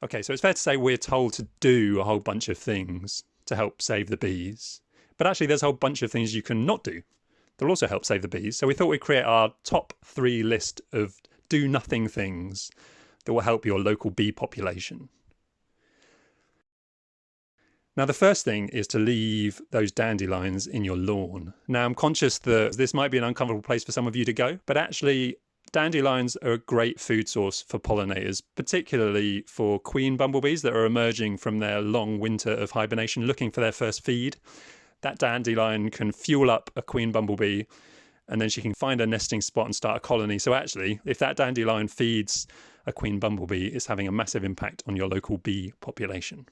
Okay, so it's fair to say we're told to do a whole bunch of things to help save the bees. But actually, there's a whole bunch of things you can not do that'll also help save the bees. So we thought we'd create our top 3 list of do nothing things that will help your local bee population. Now, the first thing is to leave those dandelions in your lawn. Now, I'm conscious that this might be an uncomfortable place for some of you to go, but actually, dandelions are a great food source for pollinators, particularly for queen bumblebees that are emerging from their long winter of hibernation looking for their first feed. That dandelion can fuel up a queen bumblebee and then she can find a nesting spot and start a colony. So actually, if that dandelion feeds a queen bumblebee, it's having a massive impact on your local bee population.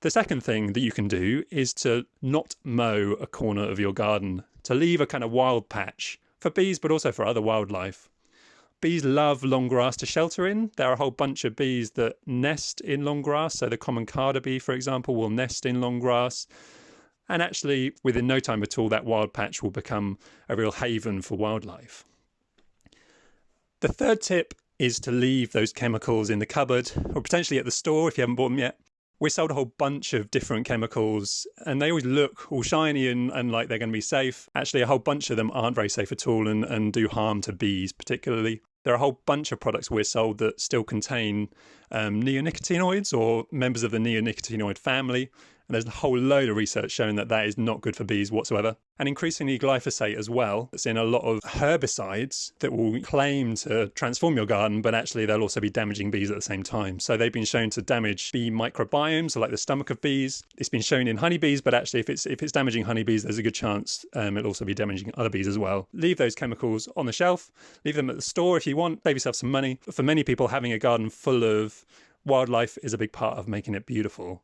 The second thing that you can do is to not mow a corner of your garden, to leave a kind of wild patch for bees, but also for other wildlife. Bees love long grass to shelter in. There are a whole bunch of bees that nest in long grass. So the common carder bee, for example, will nest in long grass. And actually, within no time at all, that wild patch will become a real haven for wildlife. The third tip is to leave those chemicals in the cupboard or potentially at the store if you haven't bought them yet. We sold a whole bunch of different chemicals and they always look all shiny and like they're going to be safe. Actually, a whole bunch of them aren't very safe at all and do harm to bees particularly. There are a whole bunch of products we're sold that still contain neonicotinoids or members of the neonicotinoid family. And there's a whole load of research showing that that is not good for bees whatsoever. And increasingly glyphosate as well. It's in a lot of herbicides that will claim to transform your garden, but actually they'll also be damaging bees at the same time. So they've been shown to damage bee microbiomes, like the stomach of bees. It's been shown in honeybees, but actually if it's damaging honeybees, there's a good chance it'll also be damaging other bees as well. Leave those chemicals on the shelf. Leave them at the store if you want. Save yourself some money. For many people, having a garden full of wildlife is a big part of making it beautiful.